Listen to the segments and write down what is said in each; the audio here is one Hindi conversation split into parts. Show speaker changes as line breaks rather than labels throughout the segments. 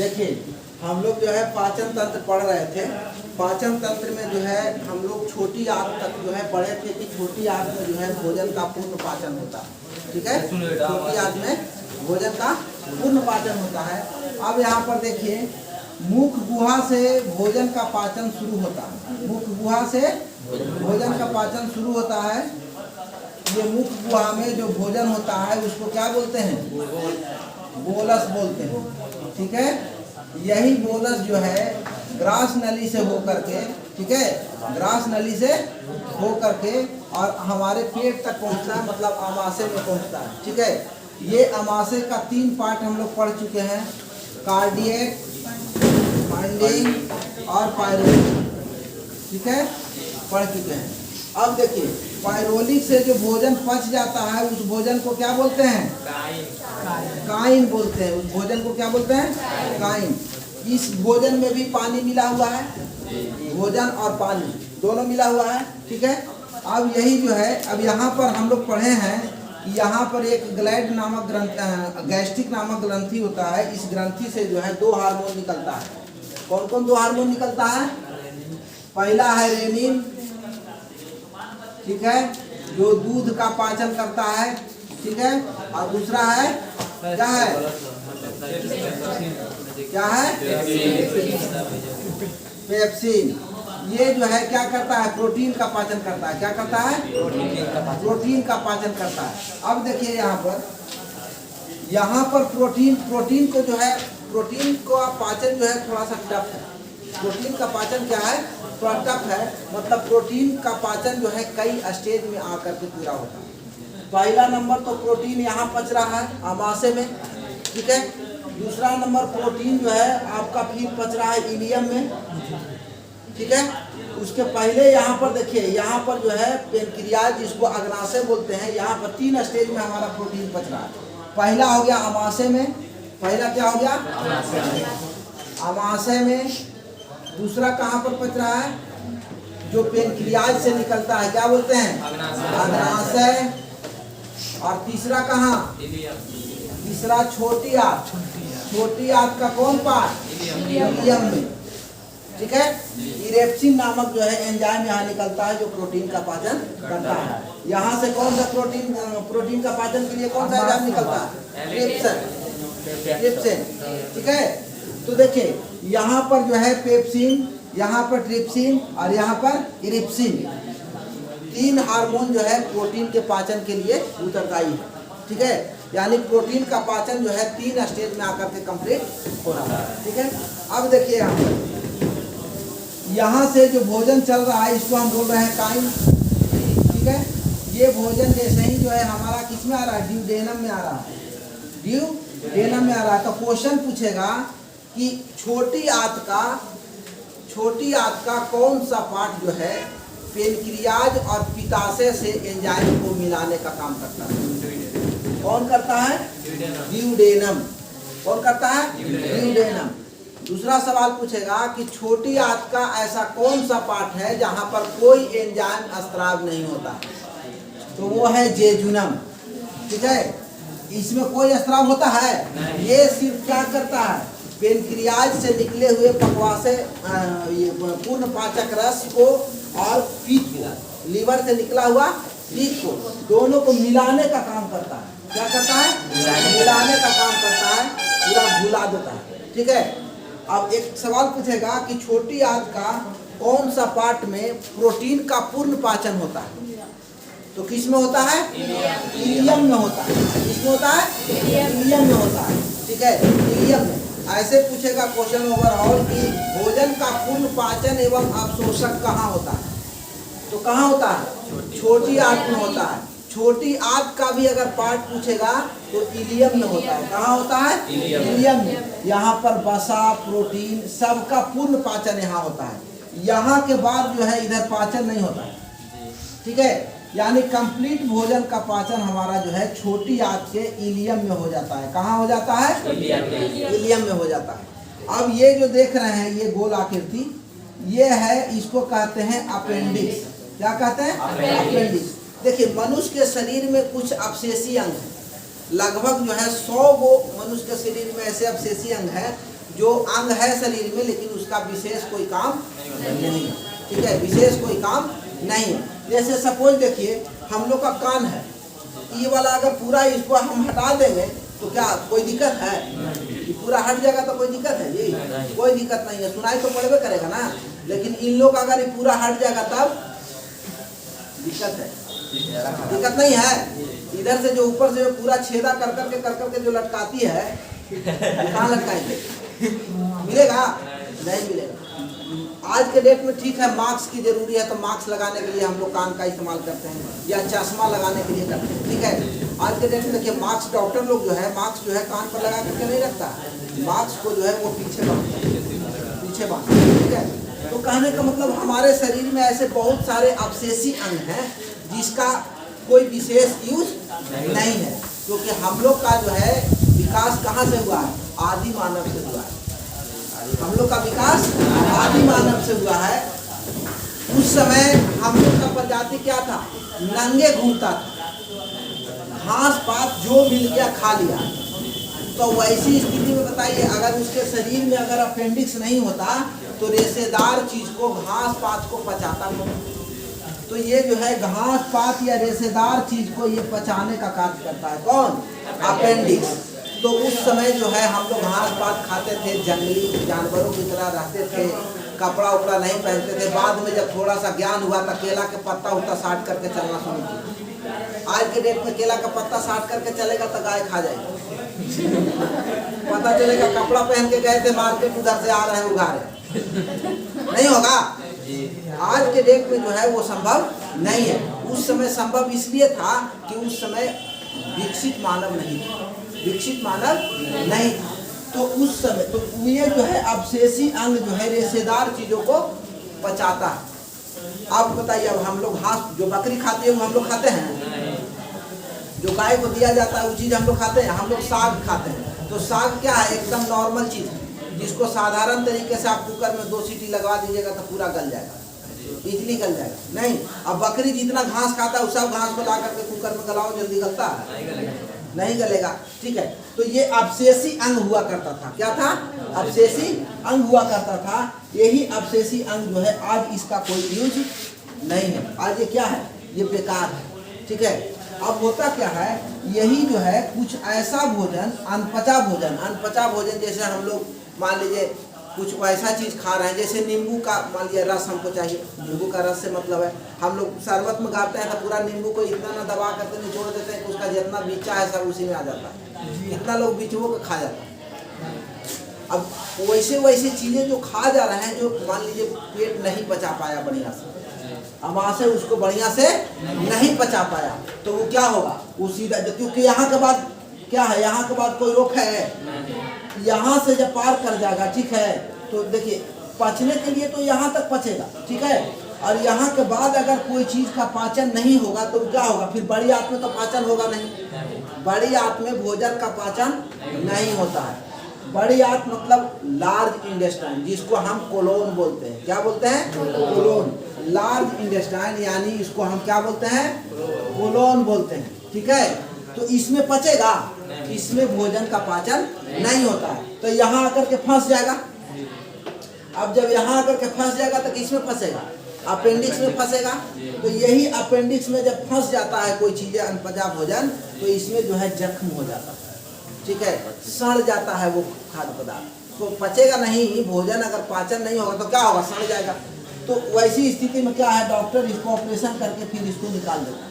देखिए हम लोग जो है पाचन तंत्र पढ़ रहे थे। पाचन तंत्र में जो है हम लोग छोटी आंत तक जो है पढ़े थे कि छोटी आंत में जो है भोजन का पूर्ण पाचन होता है। ठीक है, छोटी आंत में भोजन का पूर्ण पाचन होता है। अब यहाँ पर देखिए मुख गुहा से भोजन का पाचन शुरू होता है। मुख गुहा से भोजन का पाचन शुरू होता है। ये मुख गुहा में जो भोजन होता है उसको क्या बोलते हैं? बोलस बोलते हैं। ठीक है, यही बोलस जो है ग्रास नली से होकर के, ठीक है, ग्रास नली से होकर के और हमारे पेट तक पहुंचता है, मतलब आमाशय में पहुंचता है। ठीक है, ये आमाशय का 3 पार्ट हम लोग पढ़ चुके हैं, कार्डियक, फाइंडिंग और पायरोलिक। ठीक है, पढ़ चुके हैं। अब देखिए पायरोलिक से जो भोजन पच जाता है उस भोजन को क्या बोलते हैं? काइन बोलते हैं। उस भोजन को क्या बोलते हैं? काइन। इस भोजन में भी पानी मिला हुआ है, भोजन और पानी दोनों मिला हुआ है। ठीक है, अब यही जो है, अब यहाँ पर हम लोग पढ़े हैं कि यहाँ पर एक ग्लैड नामक ग्रंथि, गैस्ट्रिक नामक ग्रंथि होता है। इस ग्रंथि से जो है 2 हार्मोन निकलता है। कौन कौन 2 हार्मोन निकलता है? पहला है रेनिन, ठीक है, जो दूध का पाचन करता है। ठीक है, और दूसरा है क्या है? क्या है? पेप्सिन। ये जो है क्या करता है? प्रोटीन का पाचन करता है। क्या करता है? प्रोटीन का पाचन करता है। अब देखिए यहाँ पर प्रोटीन को जो है, प्रोटीन का पाचन जो है थोड़ा सा टफ है। प्रोटीन का पाचन क्या है? थोड़ा टफ है, मतलब प्रोटीन का पाचन जो है कई स्टेज में आकर के पूरा होता है। पहला नंबर तो प्रोटीन यहाँ पच रहा है आमाशय में। ठीक है, दूसरा नंबर प्रोटीन जो है आपका फिर पच रहा है इलियम में। ठीक है, उसके पहले यहाँ पर देखिए, यहाँ पर जो है पेनक्रियाज, जिसको अग्नाशय बोलते हैं, यहाँ पर 3 स्टेज में हमारा प्रोटीन पच रहा है। पहला हो गया आमाशय में। पहला क्या हो गया? आमाशय में। दूसरा कहाँ पर पच रहा है? जो पेनक्रियाज से निकलता है, क्या बोलते हैं? अग्नाशय। और तीसरा कहाँ? तीसरा छोटी आंत। छोटी आंत का कौन पार्ट? इलियम में। ठीक है, इरेप्सिन नामक जो है एंजाइम यहाँ निकलता है जो प्रोटीन का पाचन करता है। यहाँ से कौन सा प्रोटीन का पाचन के लिए कौन सा एंजाइम निकलता है? ट्रिप्सिन। ठीक है, तो देखिए यहाँ पर जो है पेप्सिन, यहाँ पर ट्रिप्सिन और यहाँ पर इरिप्सिन, 3 हार्मोन जो है प्रोटीन के पाचन के लिए उत्तरदायी है। ठीक है, यानी प्रोटीन का पाचन जो है 3 स्टेज में आकर के कंप्लीट हो रहा है। ठीक है, अब देखिए यहाँ से जो भोजन चल रहा है इसको हम बोल रहे हैं काइन। ठीक है, ये भोजन जैसे ही जो है हमारा किस में आ रहा है? ड्यूडेनम में आ रहा है। ड्यूडेनम में आ रहा है। तो क्वेश्चन पूछेगा कि छोटी आंत का कौन सा पार्ट जो है पेनक्रियाज और पित्ताशय से एंजाइम को मिलाने का काम करता है? कौन करता है? ड्यूडेनम। कौन करता है? ड्यूडेनम। दूसरा सवाल पूछेगा कि छोटी आंत का ऐसा कौन सा पार्ट है जहां पर कोई एंजाइम स्त्राव नहीं होता? तो वो है जेजुनम। ठीक है, इसमें कोई स्त्राव होता है? ये सिर्फ क्या करता है? पेनक्रियाज से निकले हुए पकवासे, पूर्ण पाचक रस को और पित्त को, लीवर से निकला हुआ पित्त को, दोनों को मिलाने का काम करता है। क्या करता है? मिलाने का काम करता है, पूरा भुला देता है। ठीक है, अब एक सवाल पूछेगा कि छोटी आंत का कौन सा पार्ट में प्रोटीन का पूर्ण पाचन होता है? तो किस में होता है? इलियम में होता है। किसमें होता है? इलियम में होता है। ठीक है, इलियम में। ऐसे पूछेगा क्वेश्चन ओवरऑल कि भोजन का पूर्ण पाचन एवं अवशोषक कहाँ होता है? तो कहाँ होता है? छोटी आंत में होता है। छोटी आंत का भी अगर पार्ट पूछेगा तो इलियम में होता है। कहाँ होता है? इलियम में। यहाँ पर वसा, प्रोटीन, सबका पूर्ण पाचन यहाँ होता है। यहाँ के बाद जो है इधर पाचन नहीं होता है। ठीक है, यानी कंप्लीट भोजन का पाचन हमारा जो है छोटी आंत के इलियम में हो जाता है। कहाँ हो जाता है? इलियम में हो जाता है। अब ये जो देख रहे हैं ये गोल आकृति, ये है, इसको कहते हैं अपेंडिक्स। क्या कहते हैं? अपेंडिक्स। देखिए मनुष्य के शरीर में कुछ अवशेषी अंग हैं। लगभग जो है 100 वो मनुष्य के शरीर में ऐसे अवशेषी अंग है जो अंग है शरीर में, लेकिन उसका विशेष कोई काम नहीं है। ठीक है, विशेष कोई काम नहीं है। जैसे सपोज देखिए हम लोग का कान है, ये वाला अगर पूरा इसको हम हटा देंगे तो क्या कोई दिक्कत है? ये पूरा हट जाएगा तो कोई दिक्कत है? जी कोई दिक्कत नहीं है, सुनाई तो पड़े करेगा ना। लेकिन इन लोग अगर ये पूरा हट जाएगा तब दिक्कत है, दिक्कत नहीं है। इधर से जो ऊपर से पूरा छेदा कर करके जो लटकाती है, कहाँ लटकाएंगे? मिलेगा? नहीं मिलेगा। आज के डेट में ठीक है मास्क की जरूरी है तो मास्क लगाने के लिए हम लोग कान का इस्तेमाल करते हैं या चश्मा लगाने के लिए करते हैं। ठीक है, आज के डेट में देखिए मास्क डॉक्टर लोग जो है मास्क जो है कान पर लगा करके नहीं रखता, मास्क को जो है वो पीछे बांधते हैं। ठीक है, तो कहने का मतलब हमारे शरीर में ऐसे बहुत सारे अवशेषी अंग हैं जिसका कोई विशेष यूज नहीं है, क्योंकि हम लोग का जो है विकास कहाँ से हुआ है? आदि मानव से हुआ है। हम लोग का विकास आदि मानव से हुआ है। उस समय हम लोग का प्रजाति क्या था? नंगे घूमता था, घास पात जो मिल गया खा लिया। तो वैसी स्थिति में बताइए अगर उसके शरीर में अगर अपेंडिक्स नहीं होता तो रेशेदार चीज को, घास पात को पचाता कौन? तो ये जो है घास पात या रेशेदार चीज को ये पचाने का कार्य करता है कौन? अपेंडिक्स। तो उस समय जो है हम लोग घास पात खाते थे, जंगली जानवरों की तरह रहते थे, कपड़ा उपड़ा नहीं पहनते थे। बाद में जब थोड़ा सा ज्ञान हुआ तो केला के पत्ता उत्ता साट करके चलना शुरू किया। आज के डेट में केला का पत्ता साट करके चलेगा तो गाय खा जाएगी। पता चलेगा कपड़ा पहन के गए थे मार्केट, उधर से आ रहे हैं उगारे, नहीं होगा। आज के डेट में जो है वो संभव नहीं है। उस समय संभव इसलिए था कि उस समय विकसित मानव नहीं था, विकसित मानव नहीं था। तो उस समय तो ये जो है अवशेषी अंग जो है रेशेदार चीजों को पचाता है। अब बताइए, अब हम लोग घास जो बकरी खाती है वो हम लोग खाते हैं, जो गाय को दिया जाता है वो चीज हम लोग खाते हैं। हम लोग साग खाते हैं, तो साग क्या है? एकदम नॉर्मल चीज है जिसको साधारण तरीके से आप कुकर में 2 सीटी लगवा दीजिएगा तो पूरा गल जाएगा, इजली गल जाएगा। नहीं, अब बकरी जितना घास खाता है उस सब घास को ला करके कुकर में गलाओ, जल्दी गलता है? नहीं गलेगा। ठीक है, तो ये अवशेषी अंग हुआ करता था। क्या था? अवशेषी अंग हुआ करता था। यही अवशेषी अंग जो है आज इसका कोई यूज नहीं है, आज ये क्या है? ये बेकार है। ठीक है, अब होता क्या है, यही जो है कुछ ऐसा भोजन, अनपचा भोजन, अनपचा भोजन जैसे हम लोग मान लीजिए कुछ ऐसा चीज खा रहे हैं, जैसे नींबू का मान लीजिए रस हमको चाहिए, नींबू का रस से मतलब है हम लोग शरबत में गाते हैं तो पूरा नींबू को इतना ना दबा करके निचोड़ देते हैं कि उसका जितना बीचा है सब उसी में आ जाता है। इतना लोग बीचों को खा जाता है। अब वैसे वैसे चीजें जो खा जा रहे हैं, जो मान लीजिए पेट नहीं पचा पाया बढ़िया से, अमाशय उसको बढ़िया से नहीं पचा पाया, तो वो क्या होगा? वो सीधा, क्योंकि यहाँ के बाद क्या है, यहाँ के बाद कोई रोक है? यहाँ से जब पार कर जाएगा, ठीक है, तो देखिए पचने के लिए तो यहाँ तक पचेगा, ठीक है, और यहाँ के बाद अगर कोई चीज का पाचन नहीं होगा तो क्या होगा? फिर बड़ी आंत में तो पाचन होगा नहीं, बड़ी आंत में भोजन का पाचन नहीं होता है। बड़ी आंत मतलब लार्ज इंटेस्टाइन, जिसको हम कोलोन बोलते हैं। क्या बोलते हैं? कोलोन। लार्ज इंटेस्टाइन यानी इसको हम क्या बोलते हैं? कोलोन बोलते हैं। ठीक है, तो इसमें पचेगा, इसमें भोजन का पाचन नहीं होता है, तो यहाँ आकर के फंस जाएगा। अब जब यहाँ आकर के फंस जाएगा तो किसमें फंसेगा? अपेंडिक्स में फंसेगा। तो यही अपेंडिक्स में जब फंस जाता है कोई चीजें अनपचा भोजन, तो इसमें जो है जख्म हो जाता है। ठीक है, सड़ जाता है वो खाद्य पदार्थ, तो पचेगा नहीं। भोजन अगर पाचन नहीं होगा तो क्या होगा? सड़ जाएगा। तो वैसी स्थिति में क्या है, डॉक्टर इसको ऑपरेशन करके फिर इसको निकाल देता है,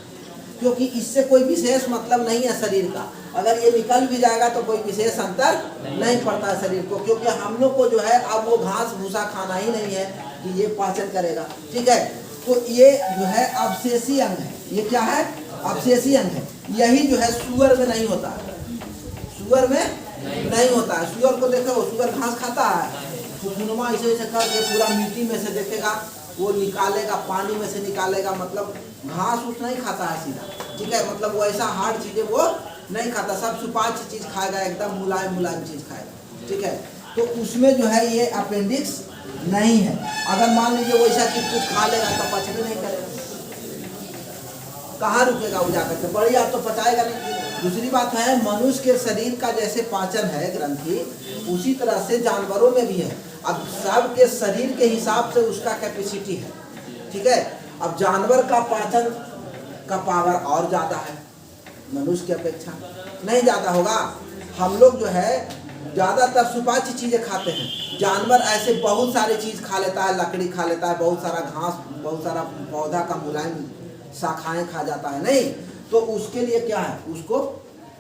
क्योंकि इससे कोई विशेष मतलब नहीं है शरीर का। अगर ये निकल भी जाएगा तो कोई विशेष अंतर नहीं पड़ता है शरीर को, क्योंकि हम लोग को जो है अब वो घास भूसा खाना ही नहीं है कि ये पाचन करेगा। ठीक है, तो ये जो है अवशेषी अंग है। ये क्या है? अवशेषी अंग है। यही जो है सुअर में नहीं होता है, सुअर में नहीं होता है। सुअर को देखो, सुअर घास खाता है, फुफुनुमा ऐसे ऐसे करके पूरा मिट्टी में से देखेगा, वो निकालेगा, पानी में से निकालेगा, मतलब घास उस नहीं खाता है सीधा। ठीक है, मतलब वो ऐसा हार्ड चीजें वो नहीं खाता, सब सुपाच्य चीज खाएगा, एकदम मुलायम मुलायम चीज खाएगा। ठीक है, तो उसमें जो है ये अपेंडिक्स नहीं है। अगर मान लीजिए वैसा चीज कुछ खा लेगा तो पच भी नहीं करेगा, कहाँ रुकेगा वो जाकर के? बड़ी आप तो पचाएगा नहीं। दूसरी बात है, मनुष्य के शरीर का जैसे पाचन है ग्रंथि, उसी तरह से जानवरों में भी है। अब सबके शरीर के हिसाब से उसका कैपेसिटी है, ठीक है। अब जानवर का पाचन का पावर और ज्यादा है, मनुष्य की अपेक्षा नहीं ज्यादा होगा। हम लोग जो है ज्यादातर सुपाच्य चीजें खाते हैं, जानवर ऐसे बहुत सारी चीज खा लेता है, लकड़ी खा लेता है, बहुत सारा घास, बहुत सारा पौधा का मुलायम शाखाएं खा जाता है, नहीं तो उसके लिए क्या है, उसको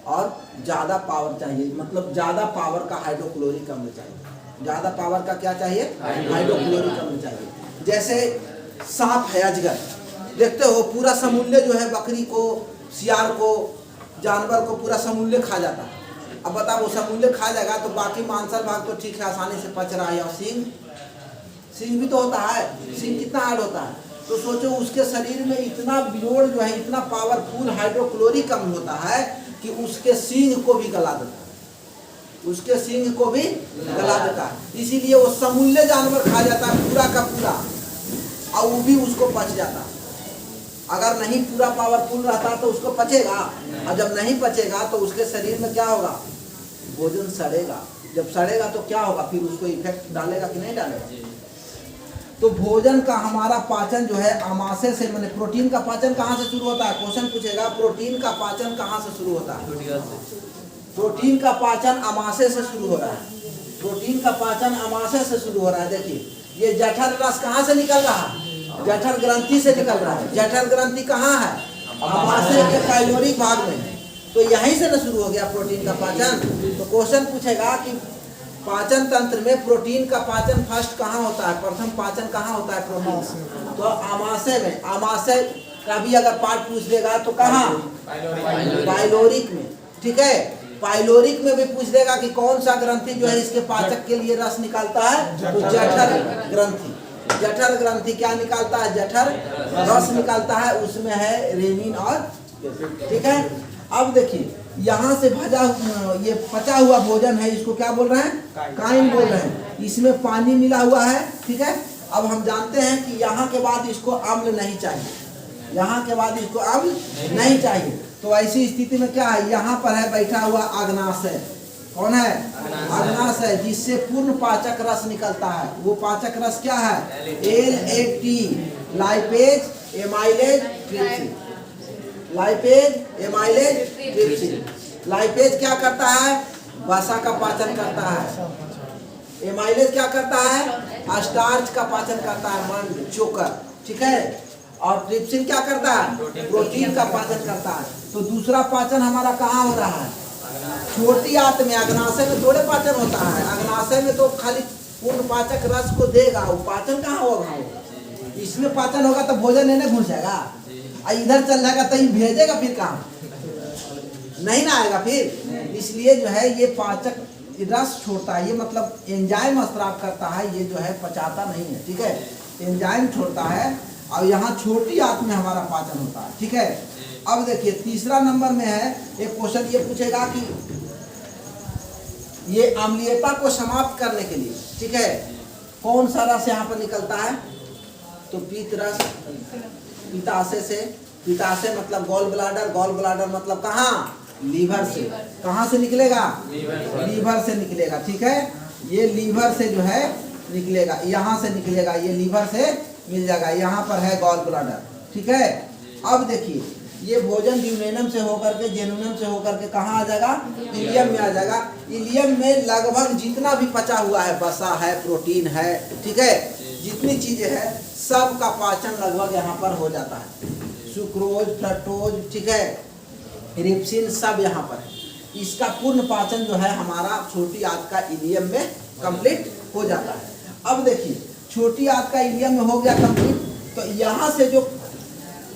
और ज्यादा पावर चाहिए, मतलब ज्यादा पावर का हाइड्रोक्लोरिक अम्ल चाहिए। ज्यादा पावर का क्या चाहिए, हाइड्रोक्लोरिक अम्ल चाहिए। जैसे सांप है, अजगर, देखते हो पूरा समूल्य जो है बकरी को, सियार को, जानवर को पूरा समूल्य खा जाता है। अब बताओ वो समूल्य खा जाएगा तो बाकी मांसल भाग तो ठीक है, आसानी से पच रहा है। और सिंह भी तो होता है, सिंह कितना हार्ड होता है, तो सोचो उसके शरीर में इतना बिलोड़ जो है, इतना पावरफुल हाइड्रोक्लोरिक अम्ल होता है कि उसके सिंह को भी गला देता है, उसके सिंह को भी गला देता है। इसीलिए वो समूल्य जानवर खा जाता है पूरा का पूरा, और वो भी उसको पच जाता है। अगर नहीं पूरा पावरफुल रहता तो उसको पचेगा, और जब नहीं पचेगा तो उसके शरीर में क्या होगा, भोजन सड़ेगा। जब सड़ेगा तो क्या होगा, फिर उसको इफेक्ट डालेगा कि नहीं डालेगा। तो भोजन का हमारा पाचन जो है आमाशय से, मैंने प्रोटीन का पाचन कहाँ से शुरू होता है, क्वेश्चन पूछेगा प्रोटीन का पाचन कहाँ से शुरू होता है। प्रोटीन का पाचन आमाशय से शुरू हो रहा है, प्रोटीन का पाचन आमाशय से शुरू हो रहा है। देखिए ये जठर रस कहाँ से निकल रहा है, जठर ग्रंथि से निकल रहा है। जठर ग्रंथि कहाँ है, आमाशय के पाइलोरिक भाग में, तो यहीं से न शुरू हो गया प्रोटीन का पाचन। तो क्वेश्चन पूछेगा कि पाचन तंत्र में प्रोटीन का पाचन फर्स्ट कहाँ होता है, प्रथम पाचन कहाँ होता है प्रोटीन का, तो आमाशय में। आमाशय का भी अगर पार्ट पूछ देगा तो कहाँ, पाइलोरिक में, ठीक है। पाइलोरिक में भी पूछ देगा कि कौन सा ग्रंथि जो है इसके पाचक के लिए रस निकालता है, तो जठर ग्रंथि। जठर ग्रंथि क्या निकालता है, जठर रस निकालता है, उसमें है रेनिन और, ठीक है। अब देखिए यहाँ से भजा, ये पचा हुआ भोजन है, इसको क्या बोल रहे हैं, काइन बोल रहे हैं। इसमें पानी मिला हुआ है, ठीक है। अब हम जानते हैं कि यहाँ के बाद इसको अम्ल नहीं चाहिए, यहाँ के बाद इसको अम्ल नहीं चाहिए। तो ऐसी स्थिति में क्या है, यहाँ पर है बैठा हुआ अग्नाशय, कौन है, अग्नाशय, जिससे पूर्ण पाचक रस निकलता है। वो पाचक रस क्या है, LAT, lipase, amylase, trypsin. Lipase, amylase, trypsin. Lipase क्या करता है, वसा का पाचन करता है। एमाइलेज क्या करता है, स्टार्च का पाचन करता है, मंड, चोकर, ठीक है। और ट्रिप्सिन क्या करता है, प्रोटीन का पाचन करता है। तो दूसरा पाचन हमारा कहाँ हो रहा है, छोटी आंत में। अग्नाशय में थोड़े पाचन होता है, अग्नाशय में तो खाली पूर्ण पाचक रस को देगा, वो पाचन कहाँ होगा, इसमें पाचन होगा तो भोजन लेने घुस जाएगा, इधर चल जाएगा तो भेजेगा फिर कहाँ, नहीं ना आएगा फिर। इसलिए जो है ये पाचक रस छोड़ता है, ये मतलब एंजाइम स्त्राव करता है, ये जो है पचाता नहीं है, ठीक है, एंजाइम छोड़ता है। और यहाँ छोटी आंत में हमारा पाचन होता है, ठीक है। अब देखिए तीसरा नंबर में है एक क्वेश्चन, ये पूछेगा कि ये अम्लीयता को समाप्त करने के लिए, ठीक है, कौन सा रस यहाँ पर निकलता है, तो पीत रस, पित्ताशय से। पित्ताशय मतलब गॉल ब्लाडर, गॉल ब्लाडर मतलब कहाँ, लीवर से। कहाँ से निकलेगा, लीवर से निकलेगा, ठीक है। ये लीवर से जो है निकलेगा, यहाँ से निकलेगा, ये लीवर से मिल जाएगा, यहाँ पर है गॉल ब्लाडर, ठीक है। अब देखिए ये भोजन ड्यूनेनम से होकर के, जेनुनम से होकर के कहाँ आ जाएगा, इलियम में आ जाएगा। इलियम में लगभग जितना भी पचा हुआ है, वसा है, प्रोटीन है, ठीक है, जितनी चीजें हैं सब का पाचन लगभग यहाँ पर हो जाता है। सुक्रोज, फ्रक्टोज, ठीक है, रिप्सिन सब यहाँ पर है। इसका पूर्ण पाचन जो है हमारा छोटी आंत का इलियम में कंप्लीट हो जाता है। अब देखिए छोटी आंत का इलियम में हो गया कंप्लीट, तो यहाँ से जो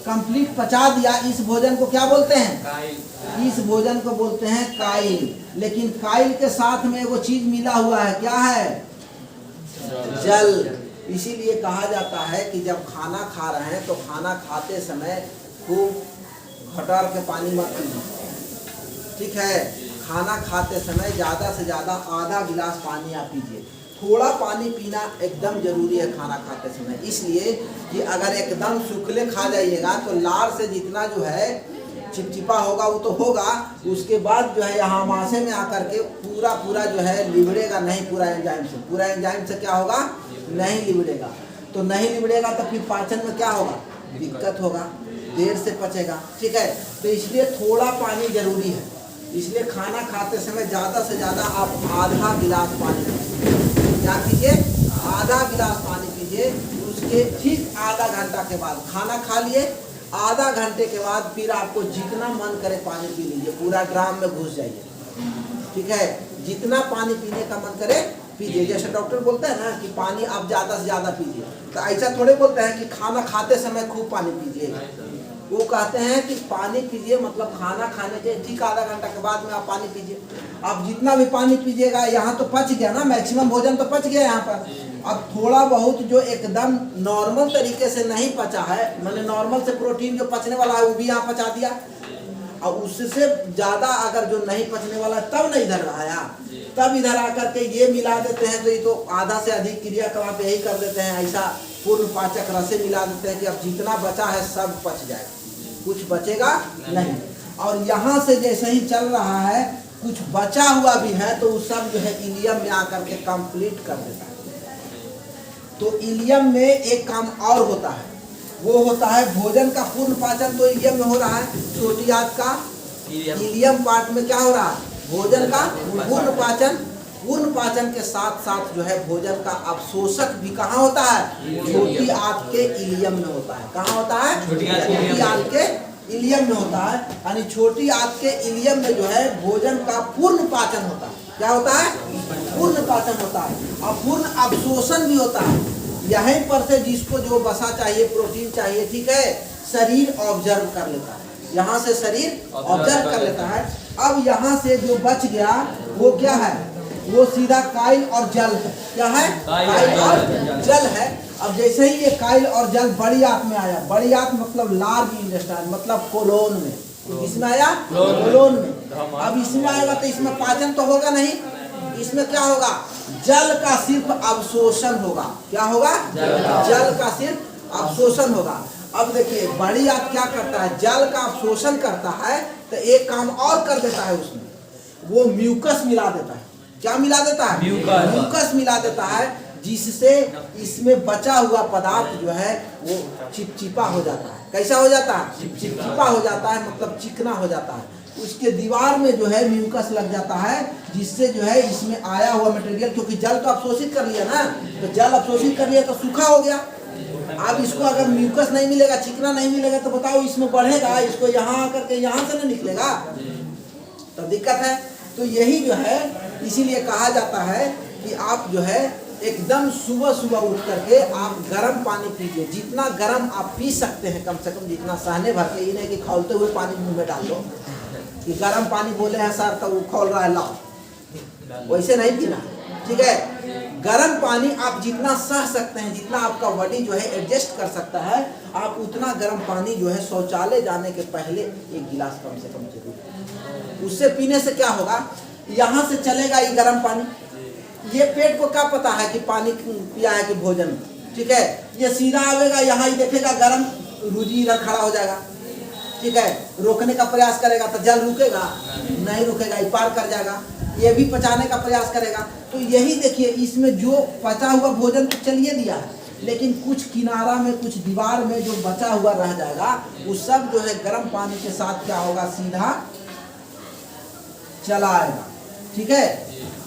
कंप्लीट पचा दिया, इस भोजन को क्या बोलते हैं, इस भोजन को बोलते हैं काइल। लेकिन काइल के साथ में वो चीज मिला हुआ है, क्या है, जल। इसीलिए कहा जाता है कि जब खाना खा रहे हैं तो खाना खाते समय खूब घटार के पानी मत पीजिए, ठीक है। खाना खाते समय ज़्यादा से ज़्यादा आधा गिलास पानी आप पीजिए। थोड़ा पानी पीना एकदम जरूरी है खाना खाते समय, इसलिए कि अगर एकदम सूखले खा जाइएगा तो लार से जितना जो है चिपचिपा होगा वो तो होगा, उसके बाद जो है यहाँ आमाशय में आकर के पूरा जो है लिबड़ेगा नहीं पूरा एंजाइम से क्या होगा, नहीं लिबड़ेगा। तो नहीं लिबड़ेगा तो फिर पाचन में क्या होगा, दिक्कत होगा, देर से पचेगा। ठीक है, तो इसलिए थोड़ा पानी जरूरी है। इसलिए खाना खाते समय ज़्यादा से ज़्यादा आप आधा गिलास पानी पीजिए। क्या कीजिए, आधा गिलास पानी पीजिए। उसके ठीक आधा घंटा के बाद खाना खा लिए, आधा घंटे के बाद फिर आपको जितना मन करे पानी पी लीजिए, पूरा ड्राम में घुस जाइए। ठीक है, जितना पानी पीने का मन करे पीजिए। जैसे डॉक्टर बोलते हैं ना कि पानी आप ज़्यादा से ज़्यादा पीजिए, तो ऐसा थोड़े बोलते हैं कि खाना खाते समय खूब पानी पीजिए। वो कहते हैं कि पानी पीजिए मतलब खाना खाने के ठीक आधा घंटा के बाद में आप पानी पीजिए। आप जितना भी पानी पीजिएगा, यहाँ तो पच गया ना, मैक्सिमम भोजन तो पच गया यहाँ पर। अब थोड़ा बहुत जो एकदम नॉर्मल तरीके से नहीं पचा है, मैंने नॉर्मल से प्रोटीन जो पचने वाला है वो भी यहाँ पचा दिया, और उससे ज़्यादा अगर जो नहीं पचने वाला तब नहीं इधर आया, तब इधर आकर के ये मिला देते हैं, तो ये तो आधा से अधिक क्रियाकलाप यही कर देते हैं। ऐसा पूर्ण पाचक रसे मिला देते हैं कि अब जितना बचा है सब पच जाएगा, कुछ बचेगा नहीं। और यहाँ से जैसे ही चल रहा है कुछ बचा हुआ भी है तो वो सब जो है इलियम में आकर के कंप्लीट कर देता है। तो इलियम में एक काम और होता है, वो होता है भोजन का पूर्ण पाचन तो इलियम में हो रहा है। छोटी आंत का इलियम पार्ट में क्या हो रहा है, भोजन का पूर्ण पाचन। पूर्ण पाचन के साथ साथ जो है भोजन का अवशोषक भी कहाँ होता है, छोटी आंत के इलियम में होता है। कहाँ होता है, छोटी आंत के इलियम में होता है। यानी छोटी आंत के इलियम में जो है भोजन का पूर्ण पाचन होता है। क्या होता है, पूर्ण पाचन होता है, और पूर्ण अवशोषण भी होता है। यहीं पर से जिसको जो वसा चाहिए, प्रोटीन चाहिए, ठीक है, शरीर ऑब्जर्व कर लेता है, यहाँ से शरीर ऑब्जर्व कर लेता है। अब यहाँ से जो बच गया वो क्या है, वो सीधा काइल और जल है। क्या है, काइल और जल है। अब जैसे ही ये काइल और जल बड़ी आंत में आया, बड़ी आंत मतलब लार्ज इंटेस्टाइन मतलब कोलोन में, इसमें आया कोलोन में। अब इसमें आएगा तो इसमें पाचन तो होगा नहीं, इसमें क्या होगा, जल का सिर्फ अवशोषण होगा। क्या होगा, जल का सिर्फ अवशोषण होगा। अब देखिए बड़ी आंत क्या करता है, जल का अवशोषण करता है, तो एक काम और कर देता है उसमें, वो म्यूकस मिला देता है। क्या मिला देता है, म्यूकस मिला देता है, जिससे इसमें बचा हुआ पदार्थ जो है वो चिपचिपा हो जाता है। कैसा हो जाता है, चिपचिपा हो जाता है, मतलब चिकना हो जाता है। उसके दीवार में जो है म्यूकस लग जाता है, जिससे जो है इसमें आया हुआ मटेरियल, क्योंकि जल तो अवशोषित कर लिया ना, तो जल अवशोषित कर लिया तो सूखा हो गया। अब इसको अगर म्यूकस नहीं मिलेगा, चिकना नहीं मिलेगा, तो बताओ इसमें बढ़ेगा, इसको यहाँ आकर के यहाँ से नहीं निकलेगा, तो दिक्कत है। तो यही जो है, इसीलिए कहा जाता है कि आप जो है एकदम सुबह सुबह उठ करके आप गर्म पानी पीजिए। जितना गर्म आप पी सकते हैं, कम से कम जितना सहने भर के, ये नहीं कि खौलते हुए पानी मुंह में डाल दो कि गर्म पानी बोले हैं सर तो वो खौल रहा है, लाओ, वैसे नहीं पीना। ठीक है, गर्म पानी आप जितना सह सकते हैं, जितना आपका बॉडी जो है एडजस्ट कर सकता है, आप उतना गर्म पानी जो है शौचालय जाने के पहले एक गिलास कम से कम जरूर। उससे पीने से क्या होगा, यहाँ से चलेगा ये गर्म पानी, ये पेट को क्या पता है कि पानी पिया है कि भोजन, ठीक है, ये सीधा आवेगा, यहाँ ही देखेगा गर्म, रूजी इधर खड़ा हो जाएगा। ठीक है, रोकने का प्रयास करेगा तो जल रुकेगा नहीं, रुकेगा, ये पार कर जाएगा। ये भी पचाने का प्रयास करेगा। तो यही देखिए, इसमें जो पचा हुआ भोजन तो चलिए दिया है, लेकिन कुछ किनारा में, कुछ दीवार में जो बचा हुआ रह जाएगा, वो सब जो है गर्म पानी के साथ क्या होगा, सीधा चला आएगा। ठीक है,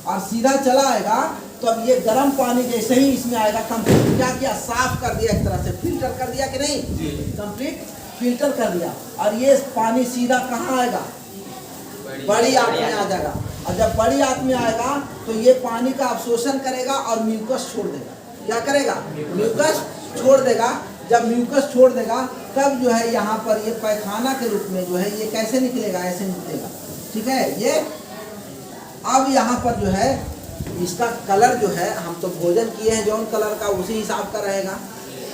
और सीधा चला आएगा तो अब ये गर्म पानी जैसे ही इसमें आएगा, कंप्लीट क्या किया, साफ कर दिया, एक तरह से फिल्टर कर दिया कि नहीं, कंप्लीट फिल्टर कर दिया। और ये पानी सीधा कहाँ आएगा, बड़ी आंत में आ जाएगा। और जब बड़ी आंत में आएगा तो ये पानी का अवशोषण करेगा और म्यूकस छोड़ देगा। क्या करेगा, म्यूकस छोड़ देगा। जब म्यूकस छोड़ देगा तब जो है यहाँ पर ये पैखाना के रूप में जो है ये कैसे निकलेगा, ऐसे निकलेगा। ठीक है, ये अब यहाँ पर जो है इसका कलर जो है, हम तो भोजन किए हैं जौन कलर का उसी हिसाब का रहेगा।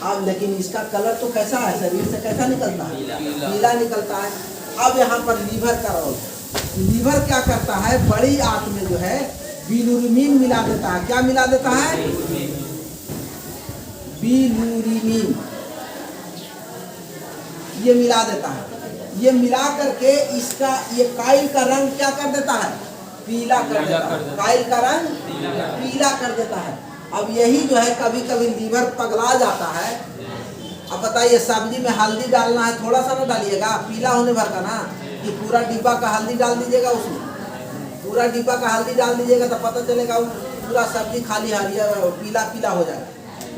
अब लेकिन इसका कलर तो कैसा है, शरीर से कैसा निकलता है, पीला निकलता है। अब यहाँ पर लीवर का रोल, लीवर क्या करता है, बड़ी आंत में जो है बिलुरिमीन मिला देता है। क्या मिला देता है, बिलुरिमीन, ये मिला देता है। ये मिला करके इसका ये काइल का रंग क्या कर देता है, पीला कर देता है, काइल का रंग पीला कर देता है। अब यही जो है कभी कभी लीवर पगला जाता है। अब बताइए सब्जी में हल्दी डालना है, थोड़ा सा ना डालिएगा, पीला होने भर का ना, कि पूरा डिब्बा का हल्दी डाल दीजिएगा उसमें, पूरा डिब्बा का हल्दी डाल दीजिएगा तो पता चलेगा पूरा सब्जी खाली हरियर पीला पीला हो जाएगा,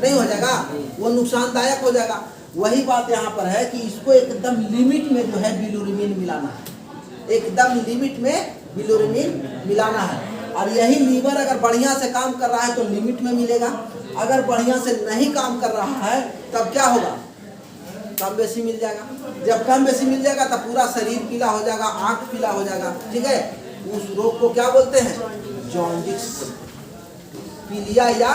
नहीं हो जाएगा, वो नुकसानदायक हो जाएगा। वही बात यहाँ पर है कि इसको एकदम लिमिट में जो है बिलोरुबिन मिलाना है, एकदम लिमिट में बिलोरुबिन मिलाना है। और यही लीवर अगर बढ़िया से काम कर रहा है तो लिमिट में मिलेगा, अगर बढ़िया से नहीं काम कर रहा है तब क्या होगा, कम बेसी मिल जाएगा। जब कम बेसी मिल जाएगा तब पूरा शरीर पीला हो जाएगा, आंख पीला हो जाएगा, ठीक है। उस रोग को क्या बोलते हैं, जॉन्डिस, पीलिया या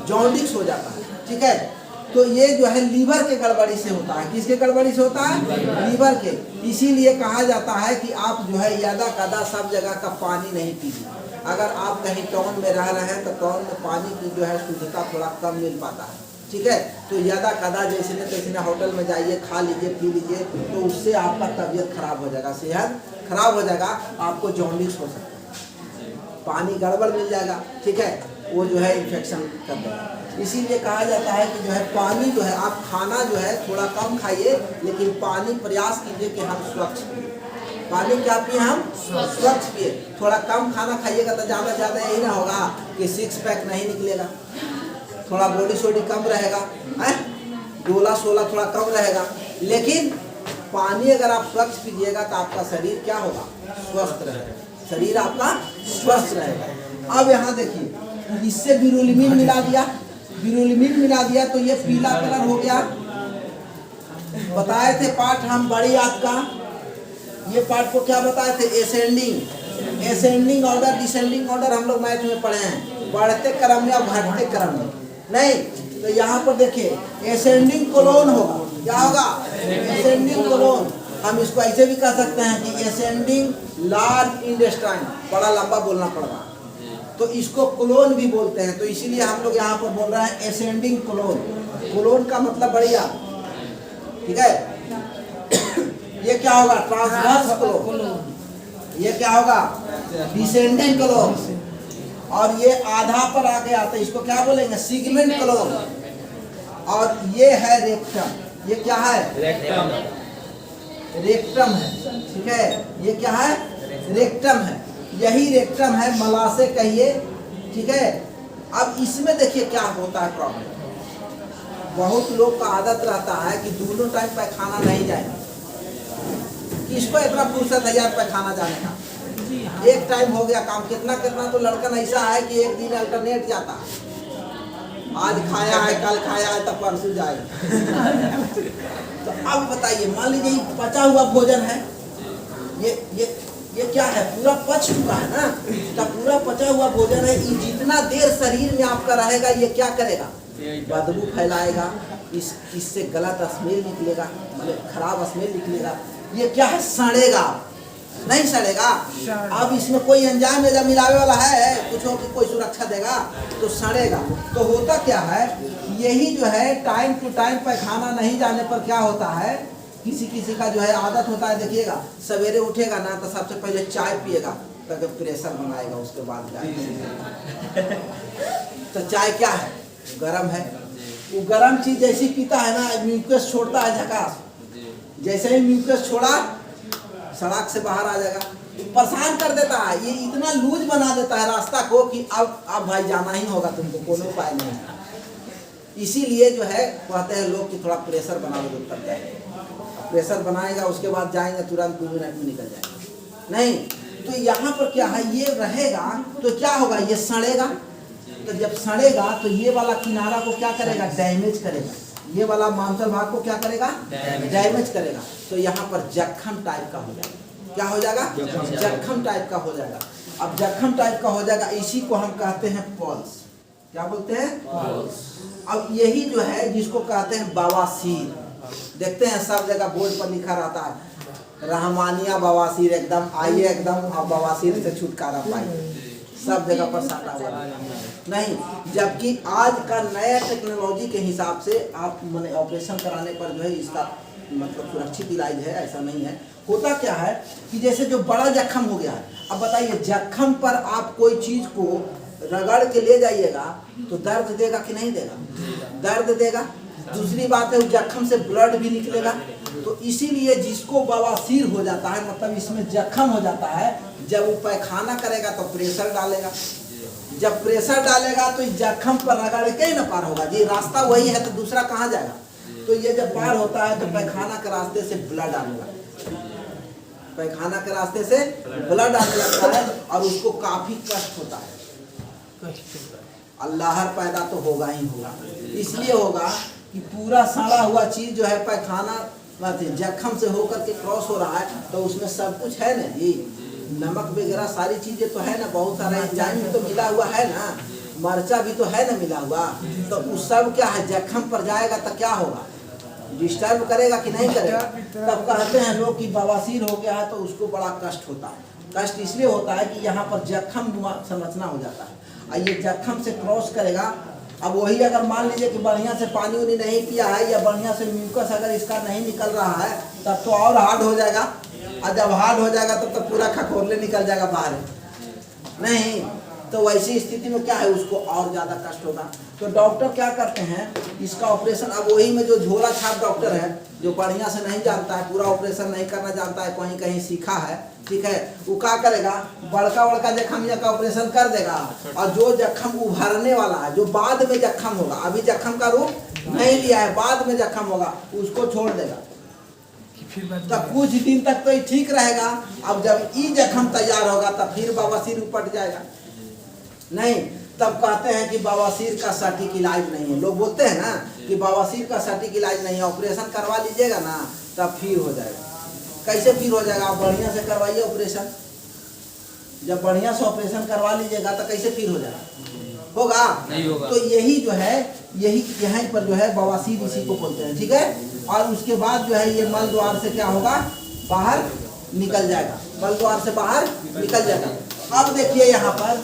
जॉन्डिस हो जाता है, ठीक है। तो ये जो है लीवर के गड़बड़ी से होता है, किसके गड़बड़ी से होता है, लीवर के। इसीलिए कहा जाता है कि आप जो है यादा कदा सब जगह का पानी नहीं पीजिए। अगर आप कहीं टाउन में रह रहे हैं तो टाउन में पानी की जो है शुद्धता थोड़ा कम मिल पाता है, ठीक है। तो यादा कदा जैसे न तैसे न होटल में जाइए, खा लीजिए, पी लीजिए, तो उससे आपका तबीयत खराब हो जाएगा, सेहत खराब हो जाएगा, आपको जॉन्डिस हो सकता है, पानी गड़बड़ मिल जाएगा, ठीक है, वो जो है इन्फेक्शन कर देगा। इसीलिए कहा जाता है कि जो है पानी जो है, आप खाना जो है थोड़ा कम खाइए, लेकिन पानी प्रयास कीजिए कि हम स्वच्छ पिए। पानी क्या पिए, हम स्वच्छ पिए। थोड़ा कम खाना खाइएगा तो ज़्यादा यही ना होगा कि 6 पैक नहीं निकलेगा, थोड़ा बॉडी सोडी कम रहेगा, डोला सोला थोड़ा कम रहेगा। लेकिन पानी अगर आप स्वच्छ पीजिएगा तो आपका शरीर क्या होगा, स्वस्थ रहेगा, शरीर आपका स्वस्थ रहेगा। अब यहाँ देखिए, इससे बिलोरुबिन मिला दिया, बिलोरुबिन मिला दिया तो ये पीला कलर हो गया। बताए थे पाठ हम बड़ी याद का, ये पाठ को क्या बताए थे, एसेंडिंग ऑर्डर, डिसेंडिंग ऑर्डर हम लोग मैथ में पढ़े हैं, बढ़ते क्रम में और घटते क्रम में नहीं। तो यहाँ पर देखिए एसेंडिंग कोलोन होगा, क्या होगा, एसेंडिंग कोलोन। हम इसको ऐसे भी कह सकते हैं कि एसेंडिंग लार्ज इंटेस्टाइन, बड़ा लंबा बोलना पड़ेगा, तो इसको कोलोन भी बोलते हैं। तो इसीलिए हम लोग यहाँ पर बोल रहे हैं एसेंडिंग कोलोन। कोलोन का मतलब बढ़िया, ठीक है। ये क्या होगा, ट्रांसवर्स कोलोन, ये क्या होगा, डिसेंडिंग कोलोन, और ये आधा पर आके आता है, इसको क्या बोलेंगे, सिगमेंट कोलोन। और ये है रेक्टम, ये क्या है, रेक्टम है, ठीक है, ये क्या है, रेक्टम है, यही रेक्टम है, मलाशय कहिए, ठीक है। अब इसमें देखिए क्या होता है प्रॉब्लम, बहुत लोग का आदत रहता है कि दोनों टाइम पैखाना नहीं जाएगा, किसको इतना फुर्सत है यार पैखाना जाने का, एक टाइम हो गया काम। कितना तो लड़कन ऐसा है कि एक दिन अल्टरनेट जाता है, आज खाया है, कल खाया है, तब परसों जाएगा। तो अब बताइए, मान लीजिए पचा हुआ भोजन है, ये क्या है, पूरा पच चुका है ना, तो पूरा पचा हुआ भोजन है, ये जितना देर शरीर में आपका रहेगा ये क्या करेगा, बदबू फैलाएगा, इससे गलत स्मेल निकलेगा, मतलब खराब स्मेल निकलेगा। ये क्या है, सड़ेगा, नहीं सड़ेगा। अब इसमें कोई एंजाइम मिलावे वाला है, कुछ हो कि कोई सुरक्षा देगा, तो सड़ेगा। तो होता क्या है, यही जो है टाइम टू टाइम पैखाना नहीं जाने पर क्या होता है, किसी का जो है आदत होता है, देखिएगा सवेरे उठेगा ना तो सबसे पहले चाय पिएगा, ताकि प्रेशर बनाएगा, उसके बाद चाय। तो चाय क्या है, गरम है, वो गरम चीज जैसी पीता है ना, म्यूकस छोड़ता है झकास, जैसे ही म्यूकस छोड़ा सड़क से बाहर आ जाएगा, परेशान कर देता है, ये इतना लूज बना देता है रास्ता को कि अब भाई जाना ही होगा तुमको, कोनो उपाय नहीं। इसीलिए जो है कहते हैं लोग कि थोड़ा प्रेशर बना लो, तब जाएंगे, प्रेशर बनाएगा उसके बाद जाएंगे, तुरंत 2 मिनट में निकल जाएगा, नहीं। तो यहाँ पर क्या है, ये रहेगा तो क्या होगा, ये सड़ेगा, तो जब सड़ेगा तो ये वाला किनारा को क्या करेगा, डैमेज करेगा, ये वाला मांसल भाग को क्या करेगा, डैमेज करेगा। तो यहाँ पर जख्म टाइप का हो जाएगा, क्या हो जाएगा, जख्म टाइप का हो जाएगा। अब जख्म टाइप का हो जाएगा, इसी को हम कहते हैं पल्स, क्या बोलते हैं, पल्स। अब यही जो है जिसको कहते हैं बवासीर, देखते हैं सब जगह बोर्ड पर लिखा रहता है, रहमानिया बवासीर, एकदम आइए एकदम आप बवासीर से छुटकारा पाइए, सब जगह पर साटा हुआ नहीं। जबकि आज का नया टेक्नोलॉजी के हिसाब से आप मैंने ऑपरेशन कराने पर जो है इसका मतलब सुरक्षित इलाज है, ऐसा नहीं है। होता क्या है कि जैसे जो बड़ा जख्म हो गया है, अब बताइए जख्म पर आप कोई चीज को रगड़ के ले जाइएगा तो दर्द देगा कि नहीं देगा? दर्द देगा। दूसरी बात है उस जख्म से ब्लड भी निकलेगा। तो इसीलिए जिसको बवासीर हो जाता है, मतलब इसमें जख्म हो जाता है, जब वो पैखाना करेगा तो प्रेशर डालेगा। जब प्रेशर डालेगा तो इस जख्म पर रगड़ के ही ना पार होगा जी, रास्ता वही है तो दूसरा कहाँ जाएगा? तो ये जब पार होता है तो पैखाना के रास्ते से ब्लड आने लगता है, पैखाना के रास्ते से ब्लड आने लगता है और उसको काफी कष्ट होता है। अल्लाहर पैदा तो होगा ही होगा। इसलिए होगा कि पूरा सड़ा हुआ चीज जो है पैखाना जख्म से होकर के क्रॉस हो रहा है, तो उसमें सब कुछ है ना जी, नमक वगैरह सारी चीजें तो है ना, बहुत सारा एंजाइम भी तो मिला हुआ है ना, मर्चा भी तो है ना मिला हुआ। तो उस सब क्या है, जख्म पर जाएगा तो क्या होगा? डिस्टर्ब करेगा कि नहीं करेगा? तब कहते हैं लोग कि बवासीर हो गया है तो उसको बड़ा कष्ट होता है। कष्ट इसलिए होता है कि यहाँ पर जख्म संरचना हो जाता है और ये जख्म से क्रॉस करेगा। अब वही अगर मान लीजिए कि बढ़िया से पानी उनी नहीं पिया है या बढ़िया से म्यूकस अगर इसका नहीं निकल रहा है, तब तो और हार्ड हो जाएगा, और जब हार्ड हो जाएगा तब तो पूरा खखोरले निकल जाएगा बाहर। नहीं तो वैसी स्थिति में क्या है, उसको और ज़्यादा कष्ट होगा। तो डॉक्टर क्या करते हैं, इसका ऑपरेशन, अब वही में जो झोला छाप डॉक्टर है, जो बढ़िया से नहीं जानता है, पूरा ऑपरेशन नहीं करना जानता है, कहीं कहीं सीखा है, ठीक है, वो क्या करेगा, बड़का बड़का जख्म का ऑपरेशन कर देगा, और जो जख्म उभरने वाला है, जो बाद में जख्म होगा, अभी जख्म का रूप नहीं लिया है, बाद में जख्म होगा, उसको छोड़ देगा। तब कुछ दिन तक तो ये ठीक रहेगा। अब जब ये जख्म तैयार होगा तब फिर बवासीर उपट जाएगा। नहीं, तब कहते हैं कि बवासीर का सटीक इलाज नहीं है। लोग बोलते हैं ना कि बवासीर का सटीक इलाज नहीं है, ऑपरेशन करवा लीजिएगा ना तब फिर हो जाएगा। कैसे फिर हो जाएगा? आप बढ़िया से करवाइए ऑपरेशन, जब बढ़िया से ऑपरेशन करवा लीजिएगा तो कैसे फिर हो जाएगा? होगा? नहीं होगा। तो यही जो है, यही यहाँ पर जो है बवासीर इसी को बोलते हैं, ठीक है। और उसके बाद जो है ये मल द्वार से क्या होगा, बाहर निकल जाएगा, मल द्वार से बाहर निकल जाएगा। अब देखिए यहाँ पर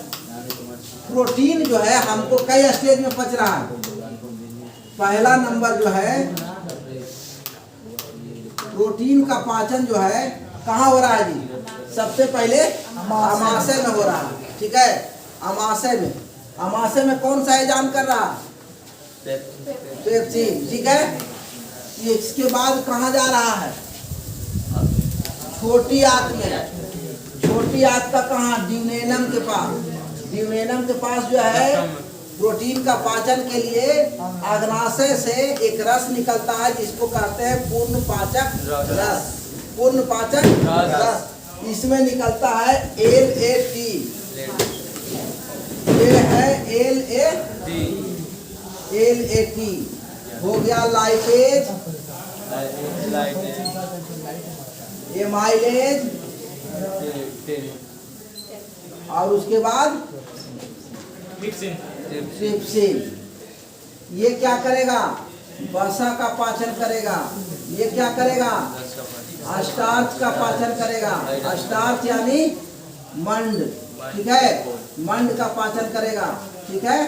प्रोटीन जो है हमको कई स्टेज में पच रहा है। पहला नंबर जो है प्रोटीन का पाचन जो है कहाँ हो रहा है जी? सबसे पहले अमाशय में हो रहा है, ठीक है, अमाशय में। अमाशय में कौन सा एंजाइम कर रहा है? पेप्सिन, ठीक है। इसके बाद कहाँ जा रहा है? छोटी आंत में। छोटी आंत का कहाँ? ड्यूनेनम के पास। ड्यूनेनम के पास जो है प्रोटीन का पाचन के लिए अग्नाशय से एक रस निकलता है जिसको कहते हैं पूर्ण पाचक रस। पूर्ण पाचक रस इसमें निकलता है LAT, ये है LAT हो गया, लाइपेज, एमाइलेज, और उसके बाद ट्रिप्सिन। ये क्या करेगा? वसा का पाचन करेगा। ये क्या करेगा? स्टार्च का पाचन करेगा। स्टार्च यानी मंड, ठीक है, मंड का पाचन करेगा, ठीक है।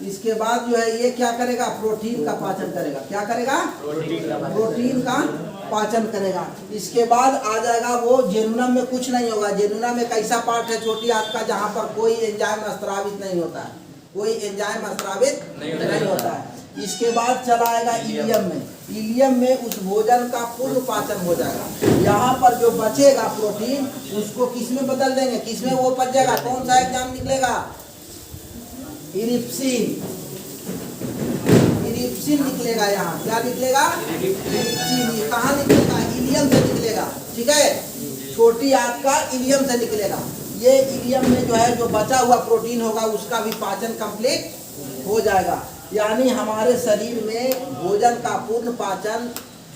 इसके बाद जो है ये क्या करेगा? प्रोटीन का पाचन करेगा। क्या करेगा? प्रोटीन का पाचन करेगा। इसके बाद आ जाएगा वो जेनुनम में कुछ नहीं होगा। जेनुनम एक ऐसा पार्ट है छोटी आंत का जहाँ पर कोई एंजाइम स्रावित नहीं होता है, कोई एंजाइम स्रावित नहीं होता है। इसके बाद चला आएगा इलियम में। इलियम में उस भोजन का पूर्ण पाचन हो जाएगा। यहाँ पर जो बचेगा प्रोटीन उसको किस में बदल देंगे? किस में वो पच जाएगा? कौन सा एंजाइम निकलेगा? इरिप्सिन। इरिप्सिन निकलेगा। यहाँ क्या निकलेगा? इरिप्सिन। ये कहाँ निकलेगा? इलियम से निकलेगा, ठीक है, छोटी आंत का इलियम से निकलेगा। ये इलियम में जो है जो बचा हुआ प्रोटीन होगा उसका भी पाचन कंप्लीट हो जाएगा। यानी हमारे शरीर में भोजन का पूर्ण पाचन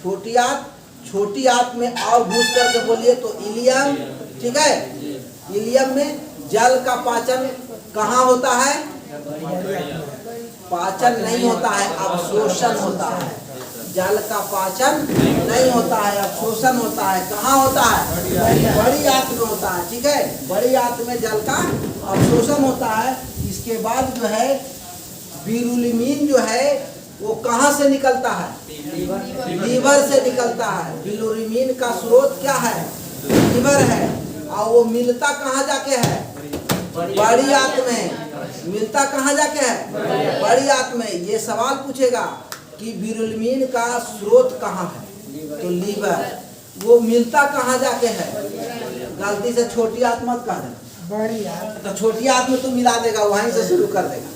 छोटी आंत में और घुस करके बोलिए तो इलियम, ठीक है। इलियम में जल का पाचन कहाँ होता है? पाचन नहीं होता है, अवशोषण होता है। जल का पाचन नहीं होता है, अवशोषण होता है। कहाँ होता है? बड़ी आंत में होता है, ठीक है। बड़ी आंत में जल का अवशोषण होता है। इसके बाद जो है बिरुलिमीन जो है वो कहाँ से निकलता है? लीवर से निकलता है। बिलिरुबिन का स्रोत क्या है? लीवर है। और वो मिलता कहाँ जाके है? बड़ी आंत में। मिलता कहाँ जाके है? बड़ी आंत में। ये सवाल पूछेगा कि बिलिरुबिन का स्रोत कहाँ है, तो लीवर। वो मिलता कहाँ जाके है? गलती से छोटी आंत मत कह देना,
बड़ी आंत।
तो छोटी आंत में तो मिला देगा, वहीं से शुरू कर देगा।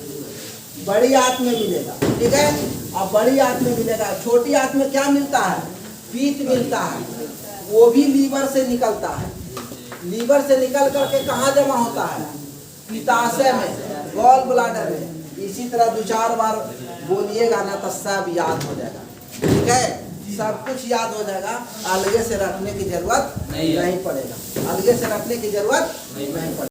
बड़ी आंत में मिलेगा, ठीक है। अब बड़ी आंत में मिलेगा। छोटी आंत में क्या मिलता है? पीत मिलता है। वो भी लीवर से निकलता है। लीवर से निकल करके कहाँ जमा होता है? पित्ताशय में, गॉल ब्लाडर में। इसी तरह 2-4 बार बोलिएगा ना तो सब याद हो जाएगा, ठीक है। सब कुछ याद हो जाएगा। अलगे से रखने की जरूरत नहीं पड़ेगा। अलगे से रखने की जरूरत नहीं पड़ेगा।